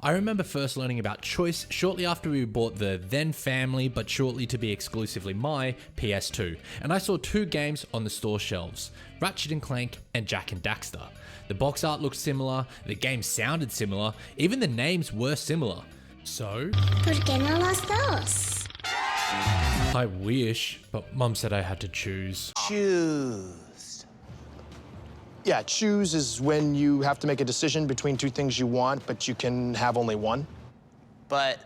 I remember first learning about choice shortly after we bought the then family, but shortly to be exclusively my, PS2, and I saw two games on the store shelves, Ratchet and Clank and Jak and Daxter. The box art looked similar, the game sounded similar, even the names were similar. So... ¿Por qué no los dos? I wish, but Mum said I had to choose. Choose. Yeah, choose is when you have to make a decision between two things you want, but you can have only one. But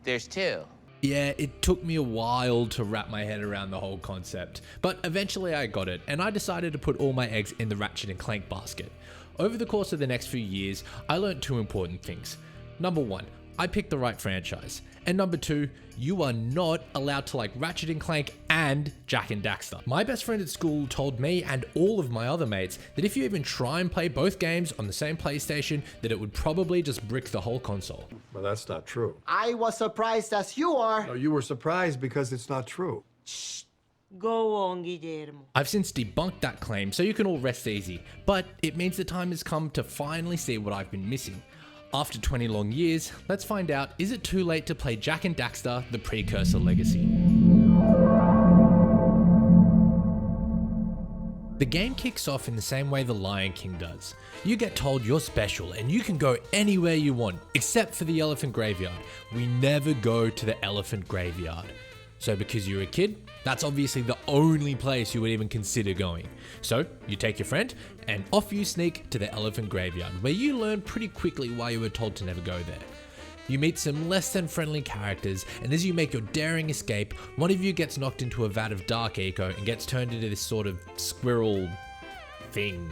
there's two. Yeah, it took me a while to wrap my head around the whole concept, but eventually I got it, and I decided to put all my eggs in the Ratchet and Clank basket. Over the course of the next few years, I learned two important things. Number one, I picked the right franchise. And number two, you are not allowed to like Ratchet and Clank and Jak and Daxter. My best friend at school told me and all of my other mates that if you even try and play both games on the same PlayStation, that it would probably just brick the whole console. Well, that's not true. I was surprised as you are. No, you were surprised because it's not true. Go on, Guillermo. I've since debunked that claim, so you can all rest easy, but it means the time has come to finally see what I've been missing. After 20 long years, let's find out, is it too late to play Jak and Daxter, the precursor legacy? The game kicks off in the same way the Lion King does. You get told you're special and you can go anywhere you want, except for the elephant graveyard. We never go to the elephant graveyard. So because you're a kid, that's obviously the only place you would even consider going. So you take your friend and off you sneak to the elephant graveyard, where you learn pretty quickly why you were told to never go there. You meet some less than friendly characters, and as you make your daring escape, one of you gets knocked into a vat of dark eco and gets turned into this sort of squirrel thing.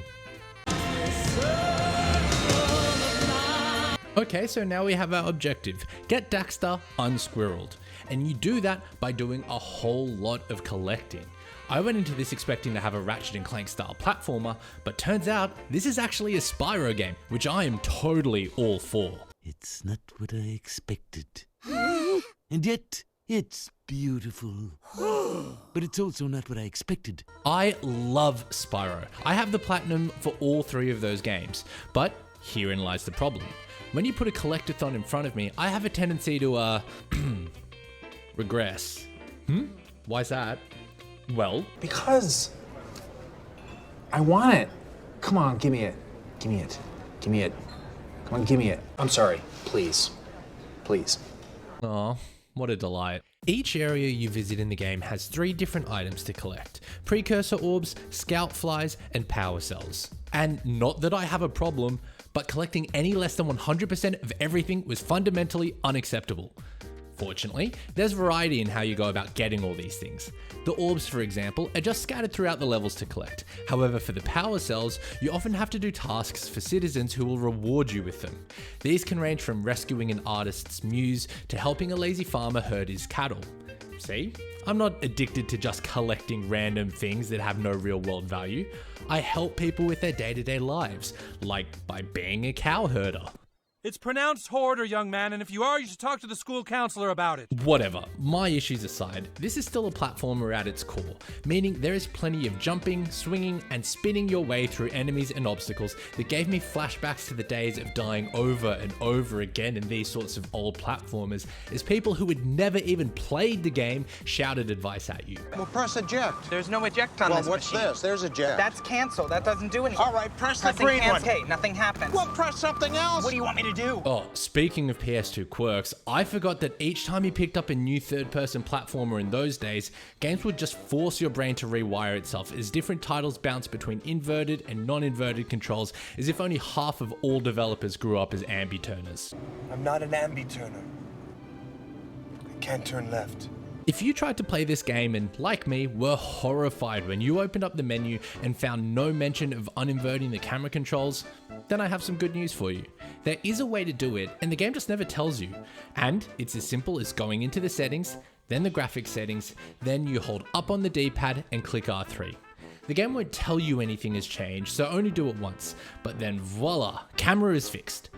Okay, so now we have our objective. Get Daxter unsquirreled. And you do that by doing a whole lot of collecting. I went into this expecting to have a Ratchet and Clank style platformer, but turns out this is actually a Spyro game, which I am totally all for. It's not what I expected. And yet, it's beautiful. But it's also not what I expected. I love Spyro. I have the platinum for all three of those games, but herein lies the problem. When you put a collectathon in front of me, I have a tendency to, regress. Why's that? Well, because I want it. Come on, give me it. Give me it. Give me it. Come on, give me it. I'm sorry. Please. Please. aw, what a delight. Each area you visit in the game has 3 different items to collect: precursor orbs, scout flies, and power cells. And not that I have a problem, but collecting any less than 100% of everything was fundamentally unacceptable. Fortunately, there's variety in how you go about getting all these things. The orbs, for example, are just scattered throughout the levels to collect. However, for the power cells, you often have to do tasks for citizens who will reward you with them. These can range from rescuing an artist's muse to helping a lazy farmer herd his cattle. See? I'm not addicted to just collecting random things that have no real world value. I help people with their day-to-day lives, like by being a cow herder. It's pronounced hoarder, young man, and if you are, you should talk to the school counselor about it. Whatever, my issues aside, this is still a platformer at its core, meaning there is plenty of jumping, swinging, and spinning your way through enemies and obstacles that gave me flashbacks to the days of dying over and over again in these sorts of old platformers, as people who had never even played the game shouted advice at you. Well, press eject. There's no eject on well, this what's machine. this? There's eject. That's cancel. That doesn't do anything. All right, press the green one. Hey, nothing happens. Well, press something else. What do you want me to do? Oh, speaking of PS2 quirks, I forgot that each time you picked up a new third-person platformer in those days, games would just force your brain to rewire itself as different titles bounce between inverted and non-inverted controls, as if only half of all developers grew up as ambi-turners. I'm not an ambi-turner. I can't turn left. If you tried to play this game and, like me, were horrified when you opened up the menu and found no mention of uninverting the camera controls, then I have some good news for you. There is a way to do it, and the game just never tells you. And it's as simple as going into the settings, then the graphics settings, then you hold up on the D-pad and click R3. The game won't tell you anything has changed, so only do it once. But then voila, camera is fixed.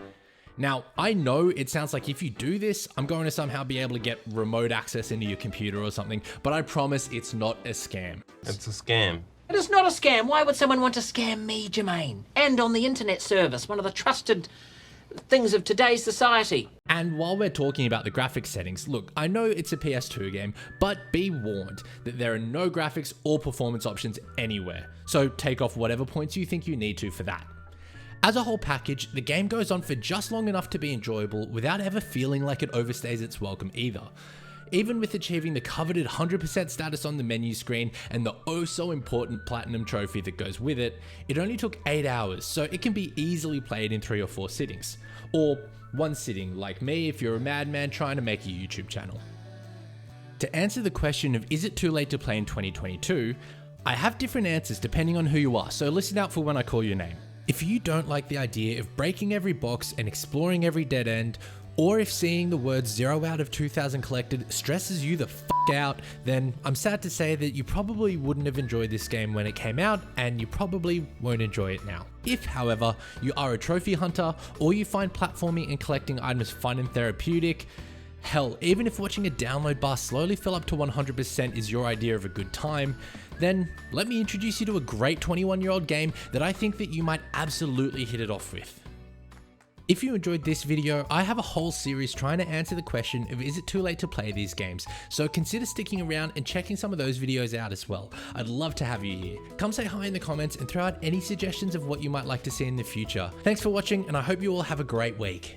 Now, I know it sounds like if you do this, I'm going to somehow be able to get remote access into your computer or something, but I promise it's not a scam. It's a scam. It is not a scam. Why would someone want to scam me, Jermaine? And on the internet service, one of the trusted things of today's society. And while we're talking about the graphics settings, look, I know it's a PS2 game, but be warned that there are no graphics or performance options anywhere, so take off whatever points you think you need to for that. As a whole package, the game goes on for just long enough to be enjoyable without ever feeling like it overstays its welcome either. Even with achieving the coveted 100% status on the menu screen and the oh so important platinum trophy that goes with it, it only took 8 hours, so it can be easily played in 3 or 4 sittings. Or one sitting like me if you're a madman trying to make a YouTube channel. To answer the question of is it too late to play in 2022, I have different answers depending on who you are, so listen out for when I call your name. If you don't like the idea of breaking every box and exploring every dead end, or if seeing the words 0 out of 2000 collected stresses you the f*** out, then I'm sad to say that you probably wouldn't have enjoyed this game when it came out, and you probably won't enjoy it now. If, however, you are a trophy hunter, or you find platforming and collecting items fun and therapeutic, hell, even if watching a download bar slowly fill up to 100% is your idea of a good time, then let me introduce you to a great 21-year-old game that I think that you might absolutely hit it off with. If you enjoyed this video, I have a whole series trying to answer the question of is it too late to play these games, so consider sticking around and checking some of those videos out as well. I'd love to have you here. Come say hi in the comments and throw out any suggestions of what you might like to see in the future. Thanks for watching, and I hope you all have a great week.